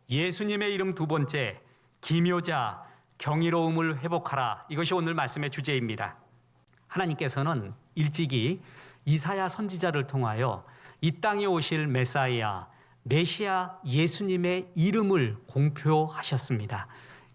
예수님의 이름 두 번째, 기묘자, 경이로움을 회복하라. 이것이 오늘 말씀의 주제입니다. 하나님께서는 일찍이 이사야 선지자를 통하여 이 땅에 오실 메사이아, 메시아 예수님의 이름을 공표하셨습니다.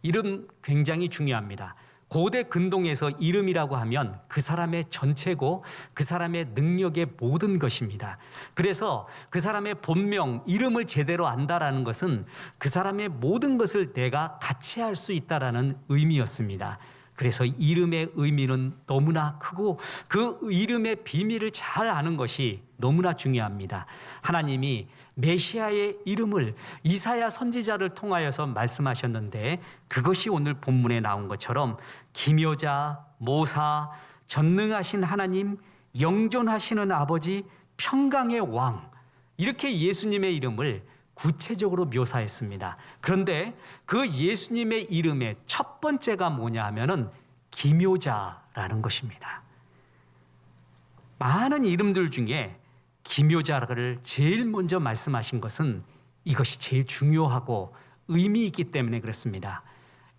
이름 굉장히 중요합니다. 고대 근동에서 이름이라고 하면 그 사람의 전체고 그 사람의 능력의 모든 것입니다. 그래서 그 사람의 본명, 이름을 제대로 안다라는 것은 그 사람의 모든 것을 내가 같이 할 수 있다라는 의미였습니다. 그래서 이름의 의미는 너무나 크고 그 이름의 비밀을 잘 아는 것이 너무나 중요합니다. 하나님이 메시아의 이름을 이사야 선지자를 통하여서 말씀하셨는데 그것이 오늘 본문에 나온 것처럼 기묘자, 모사, 전능하신 하나님, 영존하시는 아버지, 평강의 왕, 이렇게 예수님의 이름을 구체적으로 묘사했습니다. 그런데 그 예수님의 이름의 첫 번째가 뭐냐 하면은 기묘자라는 것입니다. 많은 이름들 중에 기묘자를 제일 먼저 말씀하신 것은 이것이 제일 중요하고 의미 있기 때문에 그렇습니다.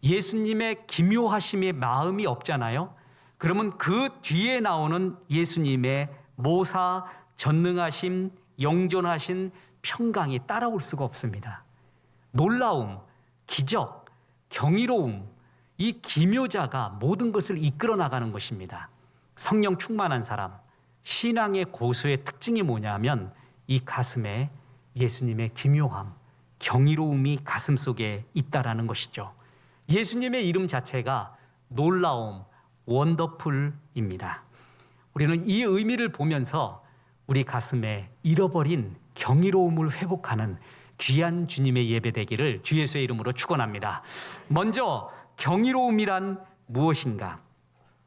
예수님의 기묘하심의 마음이 없잖아요. 그러면 그 뒤에 나오는 예수님의 모사, 전능하심, 영존하신 평강이 따라올 수가 없습니다. 놀라움, 기적, 경이로움, 이 기묘자가 모든 것을 이끌어 나가는 것입니다. 성령 충만한 사람, 신앙의 고수의 특징이 뭐냐면 이 가슴에 예수님의 기묘함, 경이로움이 가슴 속에 있다라는 것이죠. 예수님의 이름 자체가 놀라움, 원더풀입니다. 우리는 이 의미를 보면서 우리 가슴에 잃어버린 경이로움을 회복하는 귀한 주님의 예배 되기를 주 예수의 이름으로 축원합니다. 먼저 경이로움이란 무엇인가?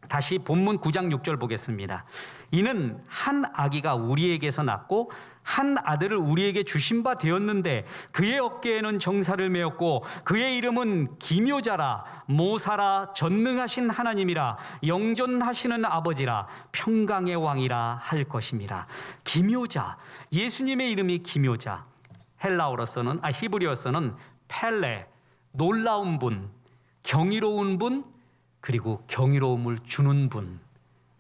다시 본문 9장 6절 보겠습니다. 이는 한 아기가 우리에게서 낳고 한 아들을 우리에게 주신 바 되었는데 그의 어깨에는 정사를 메었고 그의 이름은 기묘자라, 모사라, 전능하신 하나님이라, 영존하시는 아버지라, 평강의 왕이라 할 것임이라. 기묘자, 예수님의 이름이 기묘자. 헬라어로서는 히브리어로서는 펠레, 놀라운 분, 경이로운 분, 그리고 경이로움을 주는 분,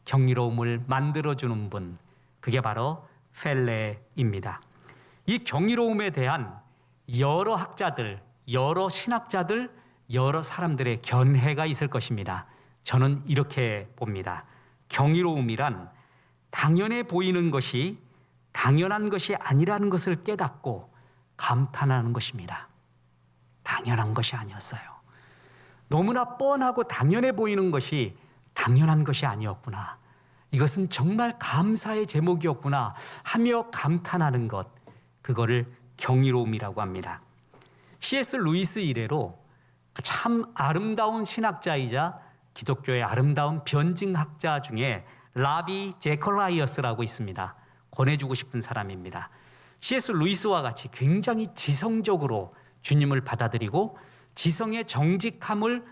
경이로움을 만들어주는 분, 그게 바로 펠레입니다. 이 경이로움에 대한 여러 학자들, 여러 신학자들, 여러 사람들의 견해가 있을 것입니다. 저는 이렇게 봅니다. 경이로움이란 당연해 보이는 것이 당연한 것이 아니라는 것을 깨닫고 감탄하는 것입니다. 당연한 것이 아니었어요. 너무나 뻔하고 당연해 보이는 것이 당연한 것이 아니었구나. 이것은 정말 감사의 제목이었구나 하며 감탄하는 것, 그거를 경이로움이라고 합니다. C.S. 루이스 이래로 참 아름다운 신학자이자 기독교의 아름다운 변증학자 중에 라비 제컬라이어스라고 있습니다. 권해주고 싶은 사람입니다. C.S. 루이스와 같이 굉장히 지성적으로 주님을 받아들이고 지성의 정직함을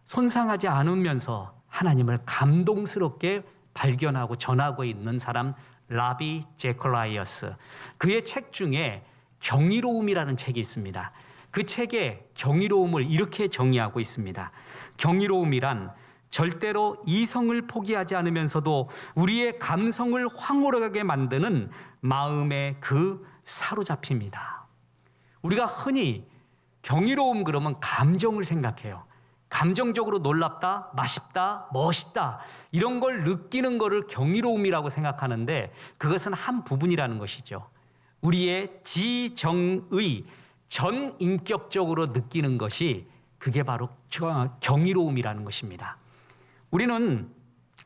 손상하지 않으면서 하나님을 감동스럽게 발견하고 전하고 있는 사람 라비 제컬라이어스. 그의 책 중에 경이로움이라는 책이 있습니다. 그 책에 경이로움을 이렇게 정의하고 있습니다. 경이로움이란 절대로 이성을 포기하지 않으면서도 우리의 감성을 황홀하게 만드는 마음의 그 사로잡힙니다. 우리가 흔히 경이로움 그러면 감정을 생각해요. 감정적으로 놀랍다, 맛있다, 멋있다 이런 걸 느끼는 거를 경이로움이라고 생각하는데 그것은 한 부분이라는 것이죠. 우리의 지정의 전인격적으로 느끼는 것이 그게 바로 경이로움이라는 것입니다. 우리는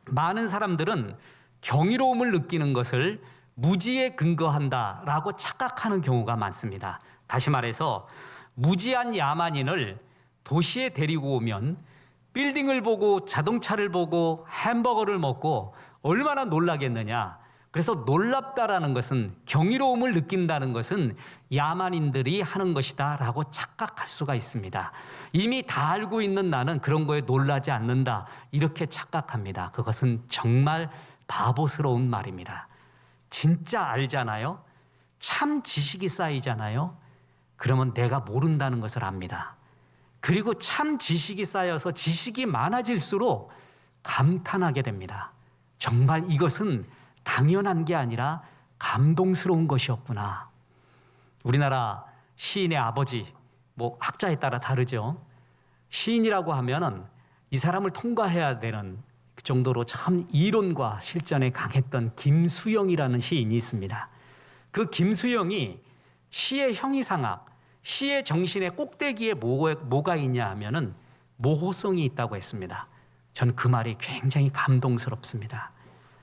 많은 사람들은 경이로움을 느끼는 것을 무지에 근거한다라고 착각하는 경우가 많습니다. 다시 말해서 무지한 야만인을 도시에 데리고 오면 빌딩을 보고 자동차를 보고 햄버거를 먹고 얼마나 놀라겠느냐. 그래서 놀랍다라는 것은 경이로움을 느낀다는 것은 야만인들이 하는 것이다 라고 착각할 수가 있습니다. 이미 다 알고 있는 나는 그런 거에 놀라지 않는다 이렇게 착각합니다. 그것은 정말 바보스러운 말입니다. 진짜 알잖아요. 참 지식이 쌓이잖아요. 그러면 내가 모른다는 것을 압니다. 그리고 참 지식이 쌓여서 지식이 많아질수록 감탄하게 됩니다. 정말 이것은 당연한 게 아니라 감동스러운 것이었구나. 우리나라 시인의 아버지, 학자에 따라 다르죠. 시인이라고 하면은 이 사람을 통과해야 되는 그 정도로 참 이론과 실전에 강했던 김수영이라는 시인이 있습니다. 그 김수영이 시의 형이상학, 시의 정신의 꼭대기에 뭐가 있냐 하면은 모호성이 있다고 했습니다. 전 그 말이 굉장히 감동스럽습니다.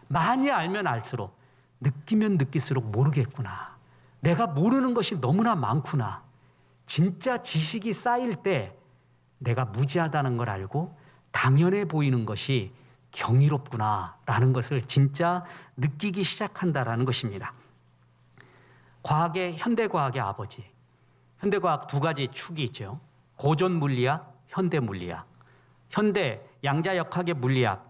많이 알면 알수록, 느끼면 느낄수록 모르겠구나. 내가 모르는 것이 너무나 많구나. 진짜 지식이 쌓일 때 내가 무지하다는 걸 알고 당연해 보이는 것이 경이롭구나라는 것을 진짜 느끼기 시작한다라는 것입니다. 현대과학의 아버지. 현대과학 두 가지 축이 있죠. 고전 물리학, 현대 물리학. 현대 양자역학의 물리학,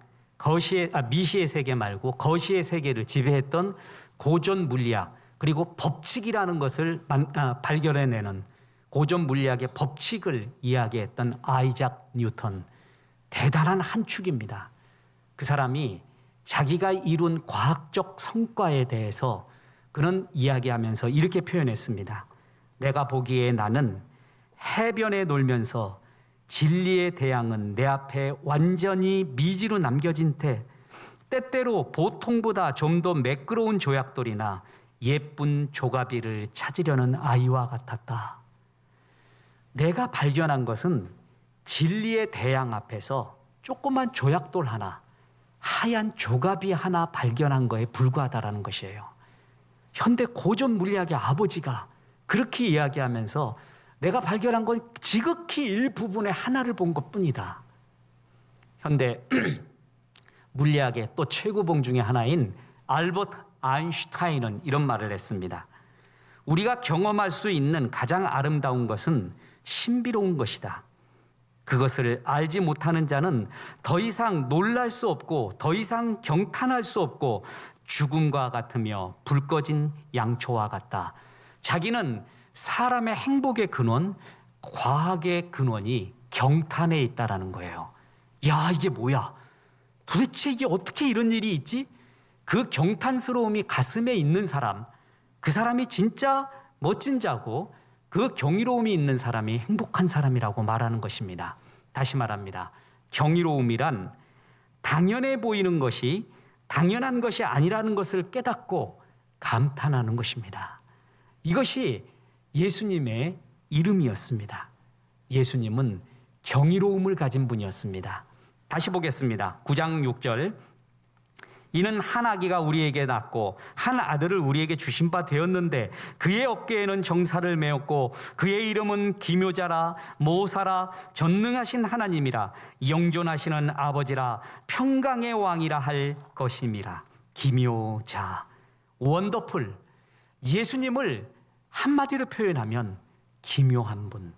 미시의 세계 말고 거시의 세계를 지배했던 고전 물리학, 그리고 법칙이라는 것을 발견해내는 고전 물리학의 법칙을 이야기했던 아이작 뉴턴. 대단한 한 축입니다. 그 사람이 자기가 이룬 과학적 성과에 대해서 그는 이야기하면서 이렇게 표현했습니다. 내가 보기에 나는 해변에 놀면서 진리의 대양은 내 앞에 완전히 미지로 남겨진 채 때때로 보통보다 좀 더 매끄러운 조약돌이나 예쁜 조가비를 찾으려는 아이와 같았다. 내가 발견한 것은 진리의 대양 앞에서 조그만 조약돌 하나, 하얀 조가비 하나 발견한 거에 불과하다라는 것이에요. 현대 고전 물리학의 아버지가 그렇게 이야기하면서 내가 발견한 건 지극히 일부분의 하나를 본 것뿐이다. 현대 물리학의 또 최고봉 중에 하나인 알버트 아인슈타인은 이런 말을 했습니다. 우리가 경험할 수 있는 가장 아름다운 것은 신비로운 것이다. 그것을 알지 못하는 자는 더 이상 놀랄 수 없고 더 이상 경탄할 수 없고 죽음과 같으며 불 꺼진 양초와 같다. 자기는 사람의 행복의 근원, 과학의 근원이 경탄에 있다라는 거예요. 야, 이게 뭐야? 도대체 이게 어떻게 이런 일이 있지? 그 경탄스러움이 가슴에 있는 사람, 그 사람이 진짜 멋진 자고 그 경이로움이 있는 사람이 행복한 사람이라고 말하는 것입니다. 다시 말합니다. 경이로움이란 당연해 보이는 것이 당연한 것이 아니라는 것을 깨닫고 감탄하는 것입니다. 이것이 예수님의 이름이었습니다. 예수님은 경이로움을 가진 분이었습니다. 다시 보겠습니다. 9장 6절. 이는 한 아기가 우리에게 낳고 한 아들을 우리에게 주신 바 되었는데 그의 어깨에는 정사를 메었고 그의 이름은 기묘자라 모사라 전능하신 하나님이라 영존하시는 아버지라 평강의 왕이라 할 것임이라. 기묘자, 원더풀. 예수님을 한마디로 표현하면 기묘한 분,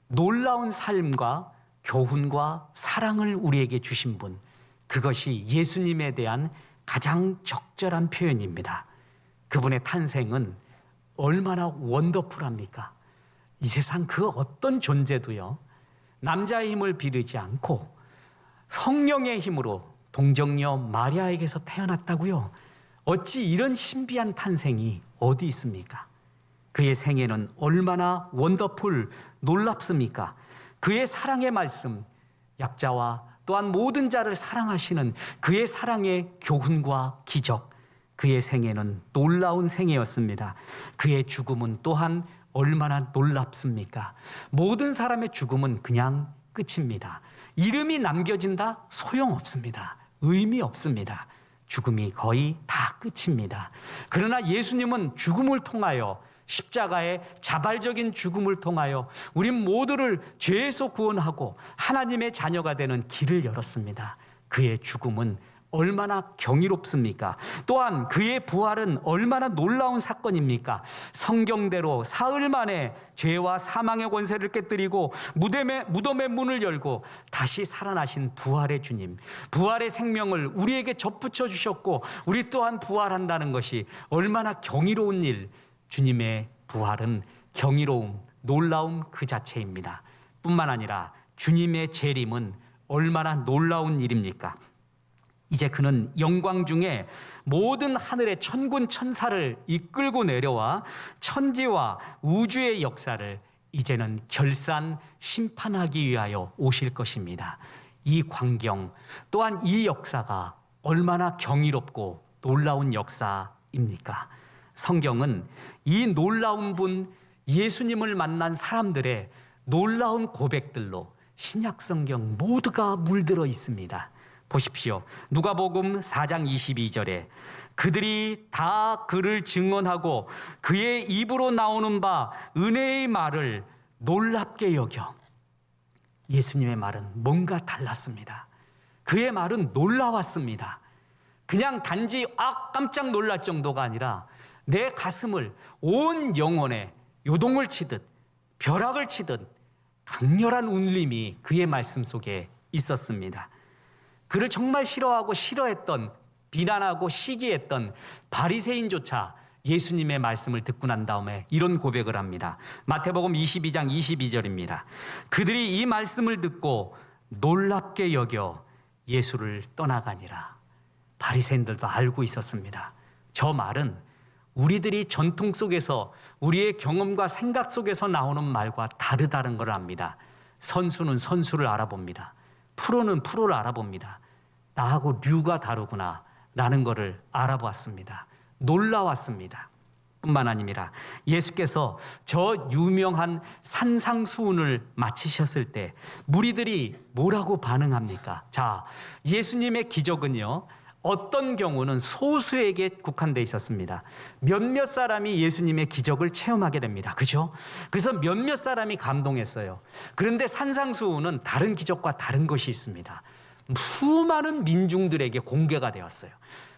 놀라운 삶과 교훈과 사랑을 우리에게 주신 분, 그것이 예수님에 대한 가장 적절한 표현입니다. 그분의 탄생은 얼마나 원더풀합니까? 이 세상 그 어떤 존재도요, 남자의 힘을 비르지 않고 성령의 힘으로 동정녀 마리아에게서 태어났다고요. 어찌 이런 신비한 탄생이 어디 있습니까? 그의 생애는 얼마나 원더풀, 놀랍습니까? 그의 사랑의 말씀, 약자와 또한 모든 자를 사랑하시는 그의 사랑의 교훈과 기적, 그의 생애는 놀라운 생애였습니다. 그의 죽음은 또한 얼마나 놀랍습니까? 모든 사람의 죽음은 그냥 끝입니다. 이름이 남겨진다? 소용없습니다. 의미 없습니다. 죽음이 거의 다 끝입니다. 그러나 예수님은 죽음을 통하여, 십자가의 자발적인 죽음을 통하여 우린 모두를 죄에서 구원하고 하나님의 자녀가 되는 길을 열었습니다. 그의 죽음은 얼마나 경이롭습니까? 또한 그의 부활은 얼마나 놀라운 사건입니까? 성경대로 사흘 만에 죄와 사망의 권세를 깨뜨리고 무덤의 문을 열고 다시 살아나신 부활의 주님, 부활의 생명을 우리에게 접붙여 주셨고 우리 또한 부활한다는 것이 얼마나 경이로운 일, 주님의 부활은 경이로움, 놀라움 그 자체입니다. 뿐만 아니라 주님의 재림은 얼마나 놀라운 일입니까? 이제 그는 영광 중에 모든 하늘의 천군 천사를 이끌고 내려와 천지와 우주의 역사를 이제는 결산 심판하기 위하여 오실 것입니다. 이 광경 또한 이 역사가 얼마나 경이롭고 놀라운 역사입니까? 성경은 이 놀라운 분 예수님을 만난 사람들의 놀라운 고백들로 신약 성경 모두가 물들어 있습니다. 보십시오. 누가복음 4장 22절에 그들이 다 그를 증언하고 그의 입으로 나오는 바 은혜의 말을 놀랍게 여겨. 예수님의 말은 뭔가 달랐습니다. 그의 말은 놀라웠습니다. 그냥 단지 깜짝 놀랄 정도가 아니라 내 가슴을 온 영혼에 요동을 치듯 벼락을 치듯 강렬한 울림이 그의 말씀 속에 있었습니다. 그를 정말 싫어하고 싫어했던, 비난하고 시기했던 바리새인조차 예수님의 말씀을 듣고 난 다음에 이런 고백을 합니다. 마태복음 22장 22절입니다. 그들이 이 말씀을 듣고 놀랍게 여겨 예수를 떠나가니라. 바리새인들도 알고 있었습니다. 저 말은 우리들이 전통 속에서 우리의 경험과 생각 속에서 나오는 말과 다르다는 걸 압니다. 선수는 선수를 알아봅니다. 프로는 프로를 알아봅니다. 나하고 류가 다르구나 라는 것을 알아보았습니다. 놀라웠습니다. 뿐만 아니라 예수께서 저 유명한 산상수훈을 마치셨을 때 무리들이 뭐라고 반응합니까? 자, 예수님의 기적은요, 어떤 경우는 소수에게 국한되어 있었습니다. 몇몇 사람이 예수님의 기적을 체험하게 됩니다. 그죠? 그래서 몇몇 사람이 감동했어요. 그런데 산상수훈은 다른 기적과 다른 것이 있습니다. 수많은 민중들에게 공개가 되었어요.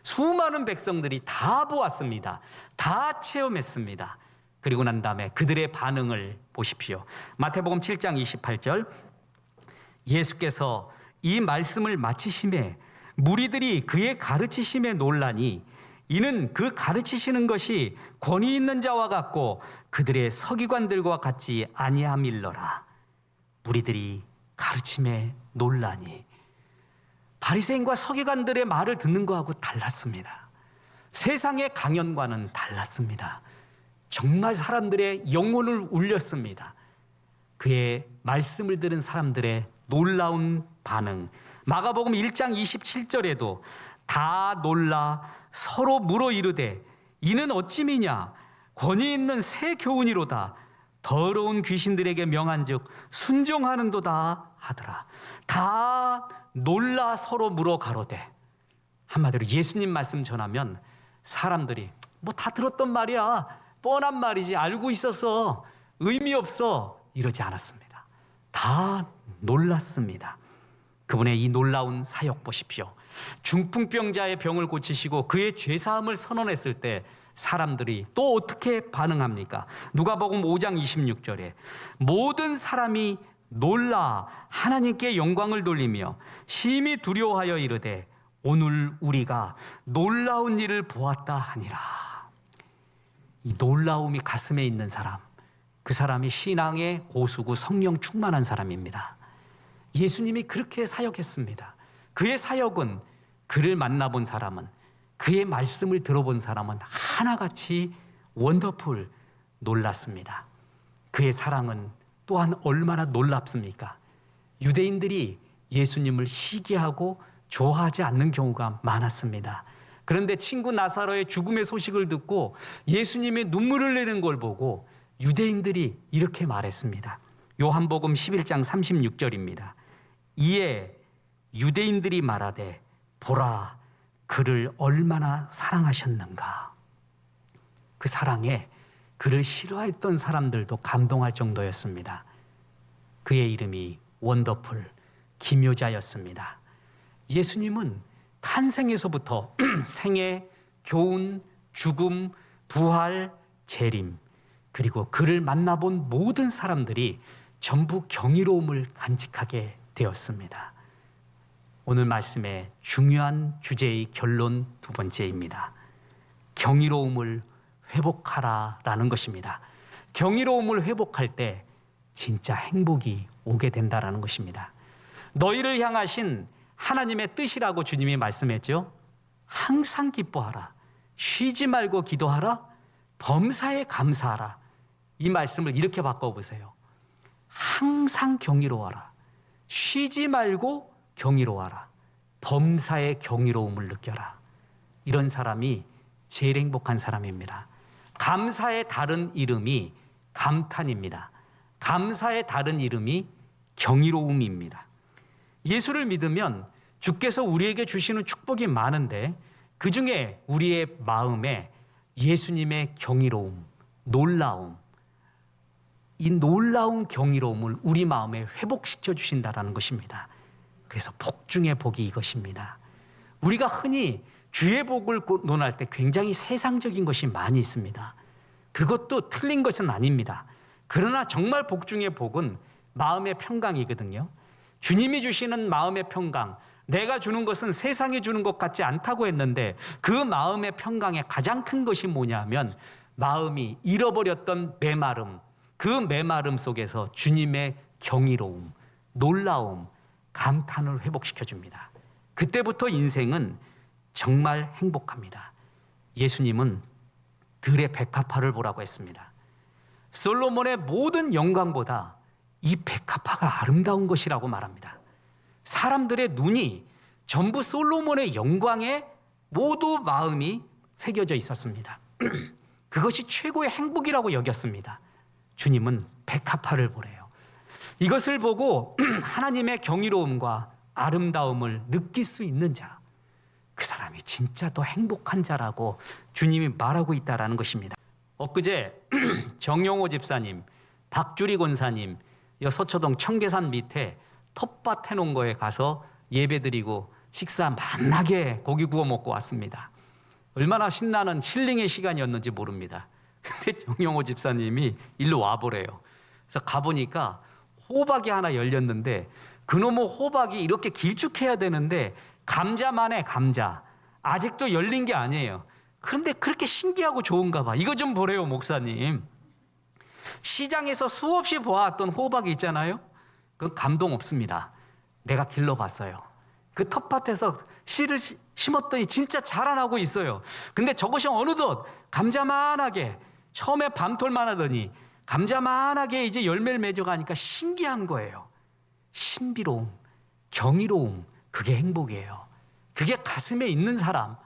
수많은 백성들이 다 보았습니다. 다 체험했습니다. 그리고 난 다음에 그들의 반응을 보십시오. 마태복음 7장 28절, 예수께서 이 말씀을 마치심에 무리들이 그의 가르치심에 놀라니 이는 그 가르치시는 것이 권위 있는 자와 같고 그들의 서기관들과 같지 아니함일러라. 무리들이 가르침에 놀라니 바리새인과 서기관들의 말을 듣는 것하고 달랐습니다. 세상의 강연과는 달랐습니다. 정말 사람들의 영혼을 울렸습니다. 그의 말씀을 들은 사람들의 놀라운 반응. 마가복음 1장 27절에도 다 놀라 서로 물어 이르되 이는 어찌미냐 권위 있는 새 교훈이로다. 더러운 귀신들에게 명한즉 순종하는도다 하더라. 다 놀라 서로 물어 가로되, 한마디로 예수님 말씀 전하면 사람들이 뭐 다 들었던 말이야, 뻔한 말이지, 알고 있어서 의미 없어, 이러지 않았습니다. 다 놀랐습니다. 그분의 이 놀라운 사역 보십시오. 중풍병자의 병을 고치시고 그의 죄사함을 선언했을 때 사람들이 또 어떻게 반응합니까? 누가복음 5장 26절에 모든 사람이 놀라 하나님께 영광을 돌리며 심히 두려워하여 이르되 오늘 우리가 놀라운 일을 보았다 하니라. 이 놀라움이 가슴에 있는 사람, 그 사람이 신앙의 고수고 성령 충만한 사람입니다. 예수님이 그렇게 사역했습니다. 그의 사역은 그를 만나본 사람은, 그의 말씀을 들어본 사람은 하나같이 원더풀 놀랐습니다. 그의 사랑은 또한 얼마나 놀랍습니까? 유대인들이 예수님을 시기하고 좋아하지 않는 경우가 많았습니다. 그런데 친구 나사로의 죽음의 소식을 듣고 예수님의 눈물을 내는 걸 보고 유대인들이 이렇게 말했습니다. 요한복음 11장 36절입니다. 이에 유대인들이 말하되 보라 그를 얼마나 사랑하셨는가. 그 사랑에 그를 싫어했던 사람들도 감동할 정도였습니다. 그의 이름이 원더풀 기묘자였습니다. 예수님은 탄생에서부터 생애, 교훈, 죽음, 부활, 재림, 그리고 그를 만나본 모든 사람들이 전부 경이로움을 간직하게 되었습니다. 오늘 말씀의 중요한 주제의 결론 두 번째입니다. 경이로움을 회복하라라는 것입니다. 경이로움을 회복할 때 진짜 행복이 오게 된다라는 것입니다. 너희를 향하신 하나님의 뜻이라고 주님이 말씀했죠. 항상 기뻐하라. 쉬지 말고 기도하라. 범사에 감사하라. 이 말씀을 이렇게 바꿔보세요. 항상 경이로워하라. 쉬지 말고 경이로워하라. 범사에 경이로움을 느껴라. 이런 사람이 제일 행복한 사람입니다. 감사의 다른 이름이 감탄입니다. 감사의 다른 이름이 경이로움입니다. 예수를 믿으면 주께서 우리에게 주시는 축복이 많은데 그중에 우리의 마음에 예수님의 경이로움, 놀라움, 이 놀라운 경이로움을 우리 마음에 회복시켜 주신다는 것입니다. 그래서 복 중에 복이 이것입니다. 우리가 흔히 주의 복을 논할 때 굉장히 세상적인 것이 많이 있습니다. 그것도 틀린 것은 아닙니다. 그러나 정말 복 중의 복은 마음의 평강이거든요. 주님이 주시는 마음의 평강, 내가 주는 것은 세상이 주는 것 같지 않다고 했는데 그 마음의 평강의 가장 큰 것이 뭐냐면 마음이 잃어버렸던 메마름, 그 메마름 속에서 주님의 경이로움, 놀라움, 감탄을 회복시켜 줍니다. 그때부터 인생은 정말 행복합니다. 예수님은 들의 백합화를 보라고 했습니다. 솔로몬의 모든 영광보다 이 백합화가 아름다운 것이라고 말합니다. 사람들의 눈이 전부 솔로몬의 영광에 모두 마음이 새겨져 있었습니다. 그것이 최고의 행복이라고 여겼습니다. 주님은 백합화를 보래요. 이것을 보고 하나님의 경이로움과 아름다움을 느낄 수 있는 자, 그 사람이 진짜 더 행복한 자라고 주님이 말하고 있다는 것입니다. 엊그제 정용호 집사님, 박주리 권사님, 서초동 청계산 밑에 텃밭 해놓은 거에 가서 예배드리고 식사 만나게 고기 구워 먹고 왔습니다. 얼마나 신나는 힐링의 시간이었는지 모릅니다. 근데 정용호 집사님이 일로 와보래요. 그래서 가보니까 호박이 하나 열렸는데 그놈의 호박이 이렇게 길쭉해야 되는데 감자만 해, 감자. 아직도 열린 게 아니에요. 그런데 그렇게 신기하고 좋은가 봐. 이거 좀 보래요, 목사님. 시장에서 수없이 보아왔던 호박이 있잖아요. 그건 감동 없습니다. 내가 길러봤어요. 그 텃밭에서 씨를 심었더니 진짜 자라나고 있어요. 근데 저것이 어느덧 감자만하게 처음에 밤톨만 하더니 감자만하게 이제 열매를 맺어가니까 신기한 거예요. 신비로움, 경이로움, 그게 행복이에요. 그게 가슴에 있는 사람,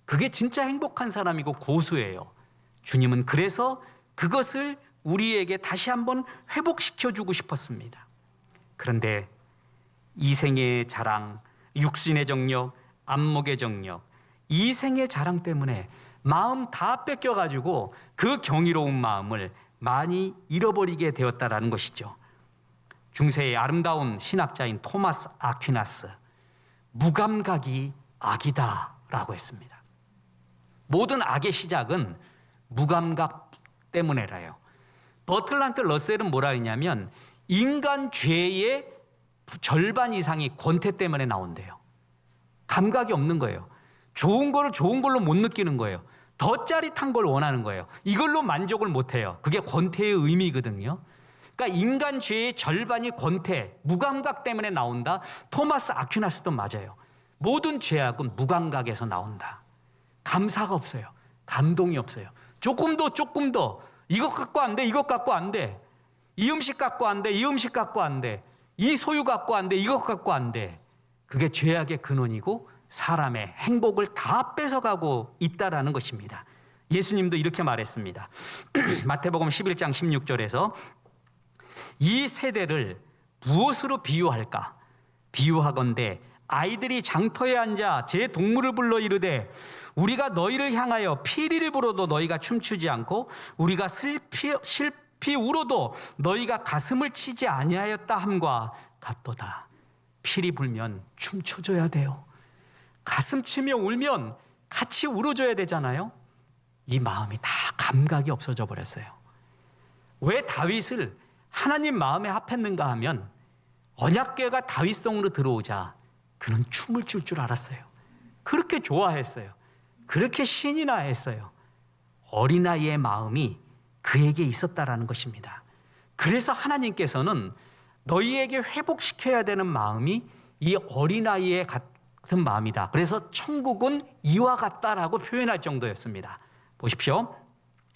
그게 진짜 행복한 사람이고 고수예요. 주님은 그래서 그것을 우리에게 다시 한번 회복시켜주고 싶었습니다. 그런데 이생의 자랑, 육신의 정력, 안목의 정력, 이생의 자랑 때문에 마음 다 뺏겨가지고 그 경이로운 마음을 많이 잃어버리게 되었다라는 것이죠. 중세의 아름다운 신학자인 토마스 아퀴나스, 무감각이 악이다라고 했습니다. 모든 악의 시작은 무감각 때문에라요. 버틀란트 러셀은 뭐라 했냐면 인간 죄의 절반 이상이 권태 때문에 나온대요. 감각이 없는 거예요. 좋은 거를 좋은 걸로 못 느끼는 거예요. 더 짜릿한 걸 원하는 거예요. 이걸로 만족을 못 해요. 그게 권태의 의미거든요. 그러니까 인간 죄의 절반이 권태, 무감각 때문에 나온다. 토마스 아퀴나스도 맞아요. 모든 죄악은 무감각에서 나온다. 감사가 없어요. 감동이 없어요. 조금 더 이것 갖고 안 돼, 이것 갖고 안 돼. 이 음식 갖고 안 돼, 이 음식 갖고 안 돼. 이 소유 갖고 안 돼, 이것 갖고 안 돼. 그게 죄악의 근원이고 사람의 행복을 다 뺏어가고 있다라는 것입니다. 예수님도 이렇게 말했습니다. 마태복음 11장 16절에서 이 세대를 무엇으로 비유할까? 비유하건대 아이들이 장터에 앉아 제 동물을 불러 이르되 우리가 너희를 향하여 피리를 불어도 너희가 춤추지 않고 우리가 슬피 울어도 너희가 가슴을 치지 아니하였다 함과 같도다. 피리 불면 춤춰줘야 돼요. 가슴 치며 울면 같이 울어줘야 되잖아요. 이 마음이 다 감각이 없어져 버렸어요. 왜 다윗을 하나님 마음에 합했는가 하면 언약궤가 다윗성으로 들어오자 그는 춤을 출 줄 알았어요. 그렇게 좋아했어요. 그렇게 신이 나 했어요. 어린아이의 마음이 그에게 있었다라는 것입니다. 그래서 하나님께서는 너희에게 회복시켜야 되는 마음이 이 어린아이의 같은 마음이다. 그래서 천국은 이와 같다라고 표현할 정도였습니다. 보십시오.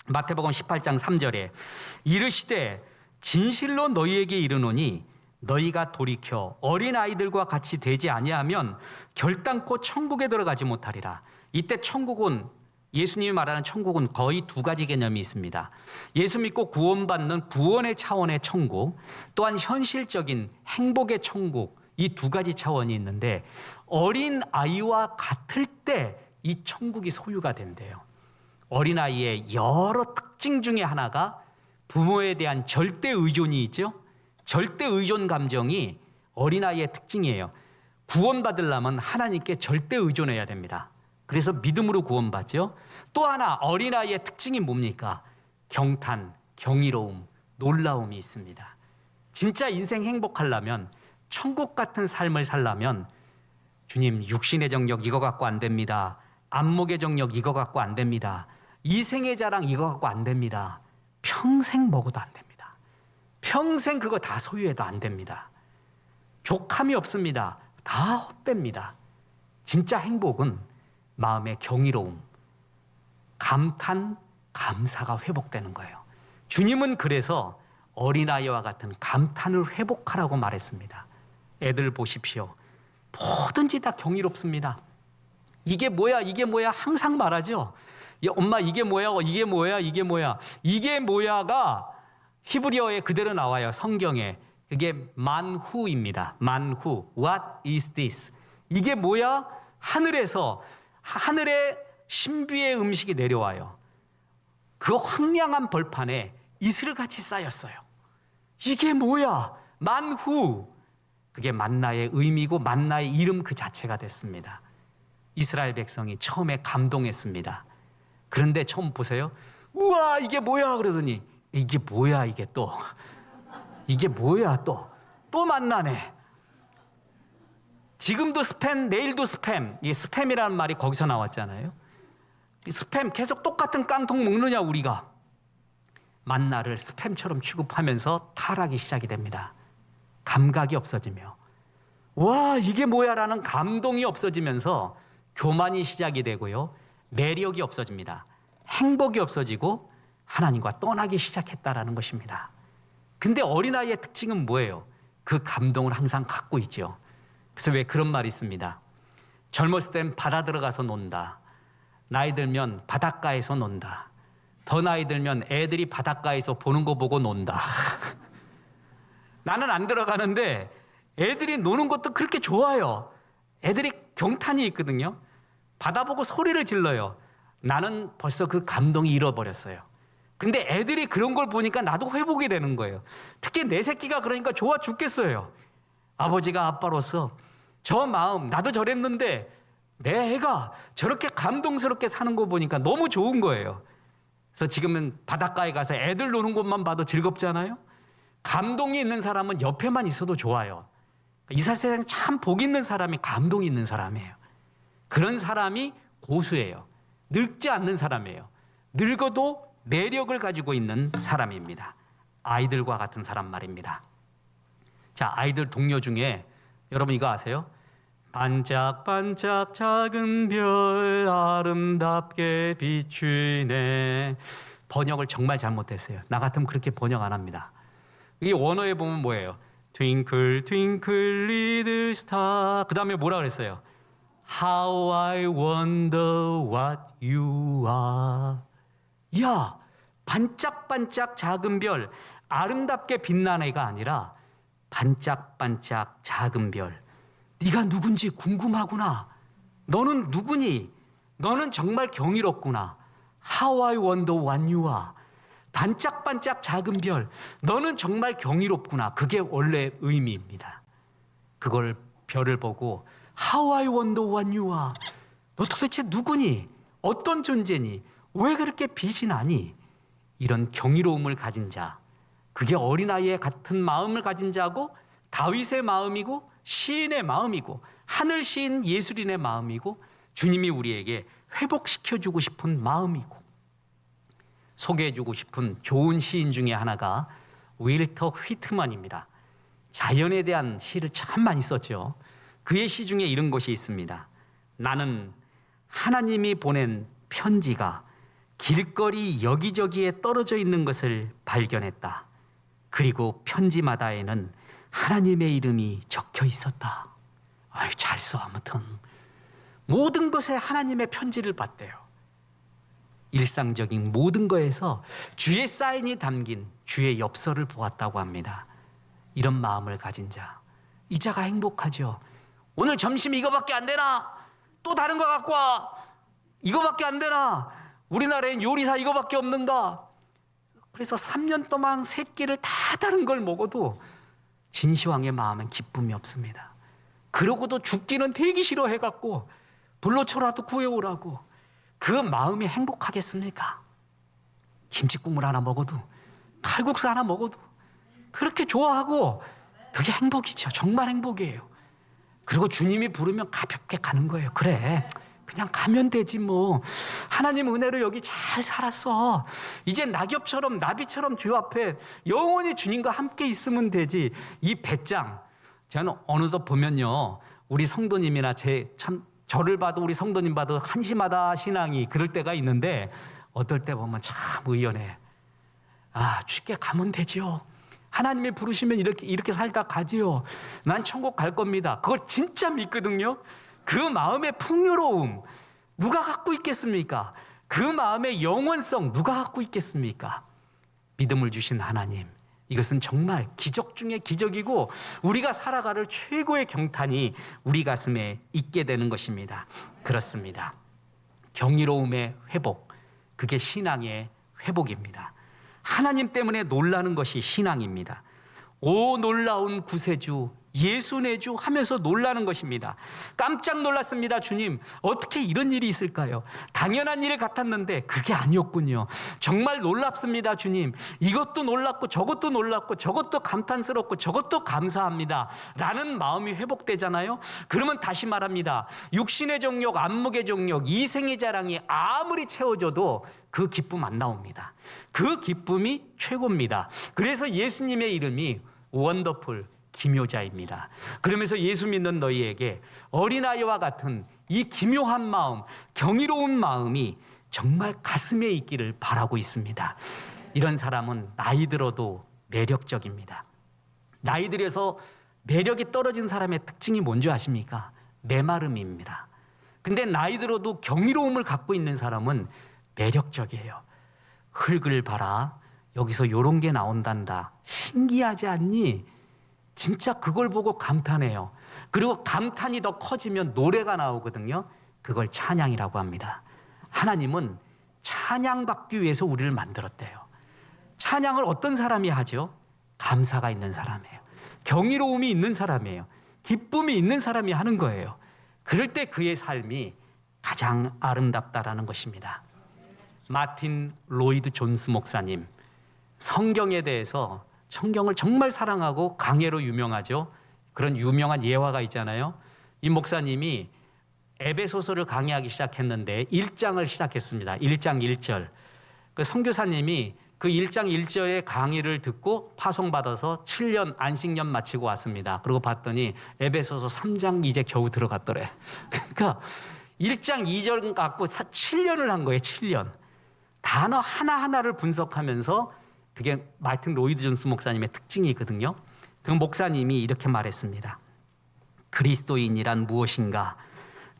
마태복음 18장 3절에 이르시되 진실로 너희에게 이르노니 너희가 돌이켜 어린아이들과 같이 되지 아니하면 결단코 천국에 들어가지 못하리라. 이때 천국은, 예수님이 말하는 천국은 거의 두 가지 개념이 있습니다. 예수 믿고 구원받는 구원의 차원의 천국, 또한 현실적인 행복의 천국, 이 두 가지 차원이 있는데 어린아이와 같을 때 이 천국이 소유가 된대요. 어린아이의 여러 특징 중에 하나가 부모에 대한 절대 의존이 있죠. 절대 의존 감정이 어린아이의 특징이에요. 구원받으려면 하나님께 절대 의존해야 됩니다. 그래서 믿음으로 구원받죠. 또 하나 어린아이의 특징이 뭡니까? 경탄, 경이로움, 놀라움이 있습니다. 진짜 인생 행복하려면, 천국 같은 삶을 살려면 주님, 육신의 정력 이거 갖고 안 됩니다. 안목의 정력 이거 갖고 안 됩니다. 이생의 자랑 이거 갖고 안 됩니다. 평생 먹어도 안 됩니다. 평생 그거 다 소유해도 안 됩니다. 족함이 없습니다. 다 헛됩니다. 진짜 행복은 마음의 경이로움, 감탄, 감사가 회복되는 거예요. 주님은 그래서 어린아이와 같은 감탄을 회복하라고 말했습니다. 애들 보십시오. 뭐든지 다 경이롭습니다. 이게 뭐야, 이게 뭐야 항상 말하죠. 엄마 이게 뭐야, 이게 뭐야, 이게 뭐야. 이게 뭐야가 히브리어에 그대로 나와요. 성경에. 그게 만후입니다. 만후. What is this? 이게 뭐야? 하늘에서, 하늘의 신비의 음식이 내려와요. 그 황량한 벌판에 이슬같이 쌓였어요. 이게 뭐야? 만후. 그게 만나의 의미고 만나의 이름 그 자체가 됐습니다. 이스라엘 백성이 처음에 감동했습니다. 그런데 처음 보세요. 우와, 이게 뭐야? 그러더니 이게 뭐야, 이게 또. 이게 뭐야, 또. 또 만나네. 지금도 스팸, 내일도 스팸. 이 스팸이라는 말이 거기서 나왔잖아요. 스팸 계속 똑같은 깡통 먹느냐, 우리가. 만나를 스팸처럼 취급하면서 타락이 시작이 됩니다. 감각이 없어지며, 와, 이게 뭐야 라는 감동이 없어지면서 교만이 시작이 되고요. 매력이 없어집니다. 행복이 없어지고 하나님과 떠나기 시작했다라는 것입니다. 근데 어린아이의 특징은 뭐예요? 그 감동을 항상 갖고 있죠. 그래서 왜 그런 말이 있습니다. 젊었을 땐 바다 들어가서 논다. 나이 들면 바닷가에서 논다. 더 나이 들면 애들이 바닷가에서 보는 거 보고 논다. 나는 안 들어가는데 애들이 노는 것도 그렇게 좋아요. 애들이 경탄이 있거든요. 바다 보고 소리를 질러요. 나는 벌써 그 감동이 잃어버렸어요. 근데 애들이 그런 걸 보니까 나도 회복이 되는 거예요. 특히 내 새끼가 그러니까 좋아 죽겠어요. 아버지가 아빠로서 저 마음, 나도 저랬는데 내 애가 저렇게 감동스럽게 사는 거 보니까 너무 좋은 거예요. 그래서 지금은 바닷가에 가서 애들 노는 것만 봐도 즐겁잖아요. 감동이 있는 사람은 옆에만 있어도 좋아요. 이 세상에 참 복 있는 사람이 감동이 있는 사람이에요. 그런 사람이 고수예요. 늙지 않는 사람이에요. 늙어도 매력을 가지고 있는 사람입니다. 아이들과 같은 사람 말입니다. 자, 아이들 동요 중에 여러분 이거 아세요? 반짝반짝 작은 별 아름답게 비추네. 번역을 정말 잘못했어요. 나 같으면 그렇게 번역 안 합니다. 이 원어에 보면 뭐예요? Twinkle twinkle little star. 그 다음에 뭐라 그랬어요? How I wonder what you are. 야, 반짝반짝 작은 별, 아름답게 빛나는 애가 아니라 반짝반짝 작은 별. 네가 누군지 궁금하구나. 너는 누구니? 너는 정말 경이롭구나. How I wonder what you are. 반짝반짝 작은 별, 너는 정말 경이롭구나. 그게 원래 의미입니다. 그걸 별을 보고 How I wonder what you are. 너 도대체 누구니? 어떤 존재니? 왜 그렇게 빛이 나니? 이런 경이로움을 가진 자, 그게 어린아이의 같은 마음을 가진 자고 다윗의 마음이고 시인의 마음이고 하늘 시인 예술인의 마음이고 주님이 우리에게 회복시켜주고 싶은 마음이고 소개해주고 싶은 좋은 시인 중에 하나가 윌터 휘트만입니다. 자연에 대한 시를 참 많이 썼죠. 그의 시 중에 이런 것이 있습니다. 나는 하나님이 보낸 편지가 길거리 여기저기에 떨어져 있는 것을 발견했다. 그리고 편지마다에는 하나님의 이름이 적혀 있었다. 아유, 잘 써. 아무튼 모든 것에 하나님의 편지를 받대요. 일상적인 모든 거에서 주의 사인이 담긴 주의 엽서를 보았다고 합니다. 이런 마음을 가진 자, 이 자가 행복하죠. 오늘 점심 이거밖에 안 되나? 또 다른 거 갖고 와. 이거밖에 안 되나? 우리나라엔 요리사 이거밖에 없는가? 그래서 3년 동안 세 끼를 다 다른 걸 먹어도 진시황의 마음은 기쁨이 없습니다. 그러고도 죽기는 되기 싫어해갖고 불로초라도 구해오라고. 그 마음이 행복하겠습니까? 김치국물 하나 먹어도, 칼국수 하나 먹어도 그렇게 좋아하고, 그게 행복이죠. 정말 행복이에요. 그리고 주님이 부르면 가볍게 가는 거예요. 그래, 그냥 가면 되지 뭐. 하나님 은혜로 여기 잘 살았어. 이제 낙엽처럼 나비처럼 주 앞에 영원히 주님과 함께 있으면 되지. 이 배짱, 저는 어느덧 보면요, 우리 성도님이나 저를 봐도 우리 성도님 봐도 한심하다 신앙이 그럴 때가 있는데, 어떨 때 보면 참 의연해. 아, 쉽게 가면 되지요. 하나님이 부르시면 이렇게 살다 가지요. 난 천국 갈 겁니다. 그걸 진짜 믿거든요. 그 마음의 풍요로움 누가 갖고 있겠습니까? 그 마음의 영원성 누가 갖고 있겠습니까? 믿음을 주신 하나님, 이것은 정말 기적 중에 기적이고 우리가 살아갈 최고의 경탄이 우리 가슴에 있게 되는 것입니다. 그렇습니다. 경이로움의 회복, 그게 신앙의 회복입니다. 하나님 때문에 놀라는 것이 신앙입니다. 오 놀라운 구세주 예수 내 주 하면서 놀라는 것입니다. 깜짝 놀랐습니다. 주님, 어떻게 이런 일이 있을까요? 당연한 일 같았는데 그게 아니었군요. 정말 놀랍습니다. 주님, 이것도 놀랍고 저것도 놀랍고 저것도 감탄스럽고 저것도 감사합니다 라는 마음이 회복되잖아요. 그러면 다시 말합니다. 육신의 정욕, 안목의 정욕, 이생의 자랑이 아무리 채워져도 그 기쁨 안 나옵니다. 그 기쁨이 최고입니다. 그래서 예수님의 이름이 원더풀, 기묘자입니다. 그러면서 예수 믿는 너희에게 어린아이와 같은 이 기묘한 마음, 경이로운 마음이 정말 가슴에 있기를 바라고 있습니다. 이런 사람은 나이 들어도 매력적입니다. 나이 들어서 매력이 떨어진 사람의 특징이 뭔지 아십니까? 메마름입니다. 근데 나이 들어도 경이로움을 갖고 있는 사람은 매력적이에요. 흙을 봐라, 여기서 요런 게 나온단다. 신기하지 않니? 진짜 그걸 보고 감탄해요. 그리고 감탄이 더 커지면 노래가 나오거든요. 그걸 찬양이라고 합니다. 하나님은 찬양받기 위해서 우리를 만들었대요. 찬양을 어떤 사람이 하죠? 감사가 있는 사람이에요. 경이로움이 있는 사람이에요. 기쁨이 있는 사람이 하는 거예요. 그럴 때 그의 삶이 가장 아름답다라는 것입니다. 마틴 로이드 존스 목사님, 성경에 대해서, 성경을 정말 사랑하고 강해로 유명하죠. 그런 유명한 예화가 있잖아요. 이 목사님이 에베소서를 강의하기 시작했는데 1장을 시작했습니다. 1장 1절. 그 선교사님이 그 1장 1절의 강의를 듣고 파송받아서 7년 안식년 마치고 왔습니다. 그리고 봤더니 에베소서 3장 이제 겨우 들어갔더래. 그러니까 1장 2절 갖고 7년을 한 거예요. 7년. 단어 하나하나를 분석하면서, 그게 마틴 로이드 존스 목사님의 특징이거든요. 그 목사님이 이렇게 말했습니다. 그리스도인이란 무엇인가?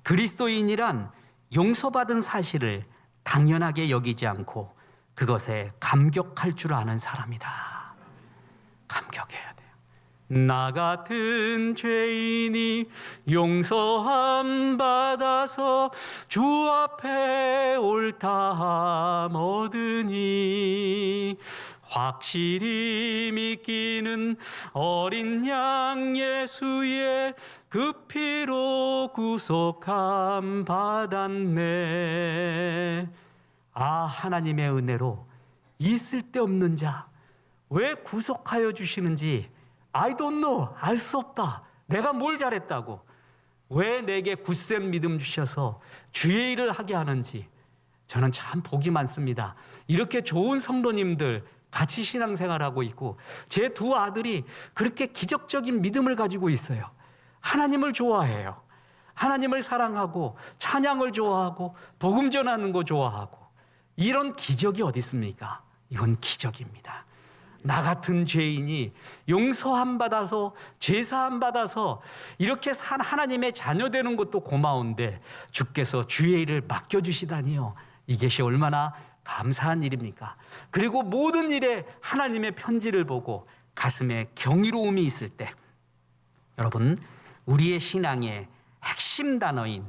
그리스도인이란 용서받은 사실을 당연하게 여기지 않고 그것에 감격할 줄 아는 사람이다. 감격해야 돼요. 나 같은 죄인이 용서함 받아서 주 앞에 옳다함 얻으니 확실히 믿기는 어린 양 예수의 그 피로 구속함 받았네. 아, 하나님의 은혜로 이 쓸데없는 자 왜 구속하여 주시는지 I don't know, 알 수 없다. 내가 뭘 잘했다고, 왜 내게 굳센 믿음 주셔서 주의 일을 하게 하는지 저는 참 복이 많습니다. 이렇게 좋은 성도님들 같이 신앙생활하고 있고 제 두 아들이 그렇게 기적적인 믿음을 가지고 있어요. 하나님을 좋아해요. 하나님을 사랑하고 찬양을 좋아하고 복음 전하는 거 좋아하고 이런 기적이 어디 있습니까? 이건 기적입니다. 나 같은 죄인이 용서함 받아서 죄사함 받아서 이렇게 산 하나님의 자녀 되는 것도 고마운데 주께서 주의 일을 맡겨주시다니요. 이것이 얼마나 감사한 일입니까? 그리고 모든 일에 하나님의 편지를 보고 가슴에 경이로움이 있을 때 여러분 우리의 신앙의 핵심 단어인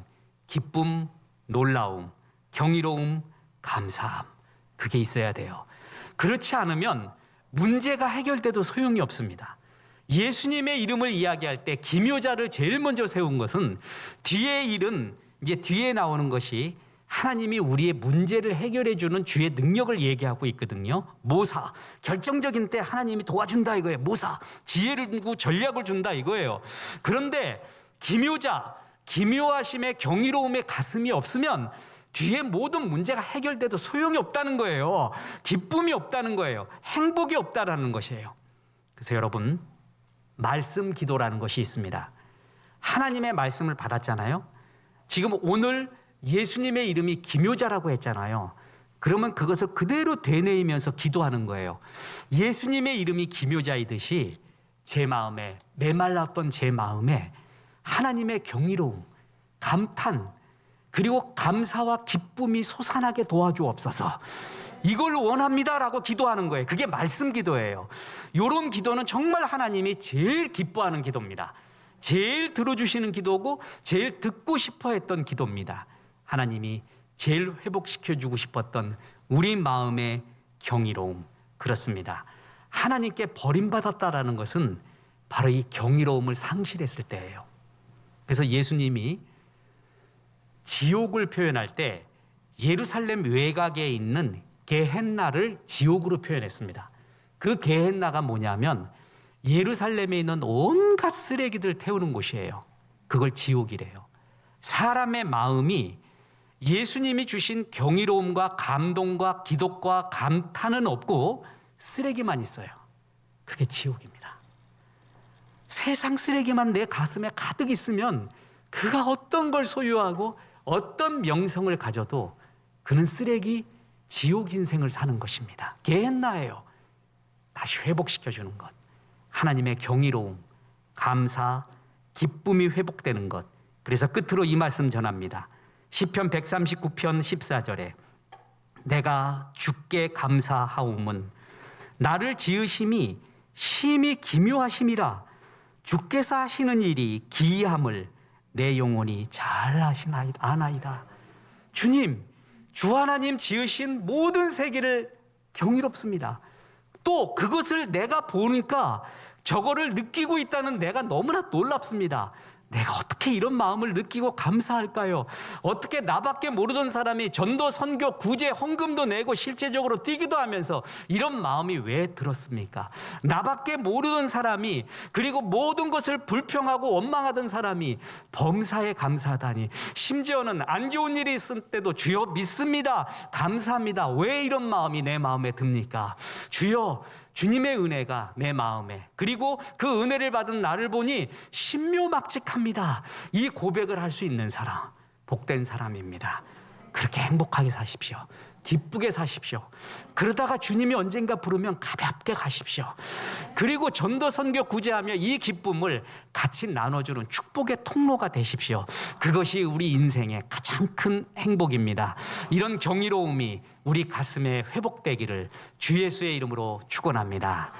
기쁨, 놀라움, 경이로움, 감사함 그게 있어야 돼요. 그렇지 않으면 문제가 해결돼도 소용이 없습니다. 예수님의 이름을 이야기할 때 기묘자를 제일 먼저 세운 것은 뒤에 일은 이제 뒤에 나오는 것이 하나님이 우리의 문제를 해결해 주는 주의 능력을 얘기하고 있거든요. 모사, 결정적인 때 하나님이 도와준다 이거예요. 모사, 지혜를 주고 전략을 준다 이거예요. 그런데 기묘자, 기묘하심의 경이로움의 가슴이 없으면 뒤에 모든 문제가 해결돼도 소용이 없다는 거예요. 기쁨이 없다는 거예요. 행복이 없다라는 것이에요. 그래서 여러분, 말씀 기도라는 것이 있습니다. 하나님의 말씀을 받았잖아요. 지금 오늘 예수님의 이름이 기묘자라고 했잖아요. 그러면 그것을 그대로 되뇌이면서 기도하는 거예요. 예수님의 이름이 기묘자이듯이 제 마음에, 메말랐던 제 마음에 하나님의 경이로움, 감탄, 그리고 감사와 기쁨이 솟아나게 도와주옵소서. 이걸 원합니다라고 기도하는 거예요. 그게 말씀 기도예요. 이런 기도는 정말 하나님이 제일 기뻐하는 기도입니다. 제일 들어주시는 기도고 제일 듣고 싶어 했던 기도입니다. 하나님이 제일 회복시켜주고 싶었던 우리 마음의 경이로움, 그렇습니다. 하나님께 버림받았다라는 것은 바로 이 경이로움을 상실했을 때예요. 그래서 예수님이 지옥을 표현할 때 예루살렘 외곽에 있는 게헨나를 지옥으로 표현했습니다. 그 게헨나가 뭐냐면 예루살렘에 있는 온갖 쓰레기들 태우는 곳이에요. 그걸 지옥이래요. 사람의 마음이 예수님이 주신 경이로움과 감동과 기독과 감탄은 없고 쓰레기만 있어요. 그게 지옥입니다. 세상 쓰레기만 내 가슴에 가득 있으면 그가 어떤 걸 소유하고 어떤 명성을 가져도 그는 쓰레기 지옥 인생을 사는 것입니다. 게헨나예요. 다시 회복시켜주는 것. 하나님의 경이로움, 감사, 기쁨이 회복되는 것. 그래서 끝으로 이 말씀 전합니다. 시편 139편 14절에 내가 주께 감사하오문 나를 지으심이 심히 기묘하심이라 주께서 하시는 일이 기이함을 내 영혼이 잘 아나이다. 주님, 주 하나님 지으신 모든 세계를 경이롭습니다. 또 그것을 내가 보니까 저거를 느끼고 있다는 내가 너무나 놀랍습니다. 내가 어떻게 이런 마음을 느끼고 감사할까요? 어떻게 나밖에 모르던 사람이 전도, 선교, 구제, 헌금도 내고 실제적으로 뛰기도 하면서 이런 마음이 왜 들었습니까? 나밖에 모르던 사람이 그리고 모든 것을 불평하고 원망하던 사람이 범사에 감사하다니 심지어는 안 좋은 일이 있을 때도 주여 믿습니다. 감사합니다. 왜 이런 마음이 내 마음에 듭니까? 주여 주님의 은혜가 내 마음에 그리고 그 은혜를 받은 나를 보니 신묘막직합니다. 이 고백을 할 수 있는 사람 복된 사람입니다. 그렇게 행복하게 사십시오. 기쁘게 사십시오. 그러다가 주님이 언젠가 부르면 가볍게 가십시오. 그리고 전도, 선교, 구제하며 이 기쁨을 같이 나눠주는 축복의 통로가 되십시오. 그것이 우리 인생의 가장 큰 행복입니다. 이런 경이로움이 우리 가슴에 회복되기를 주 예수의 이름으로 축원합니다.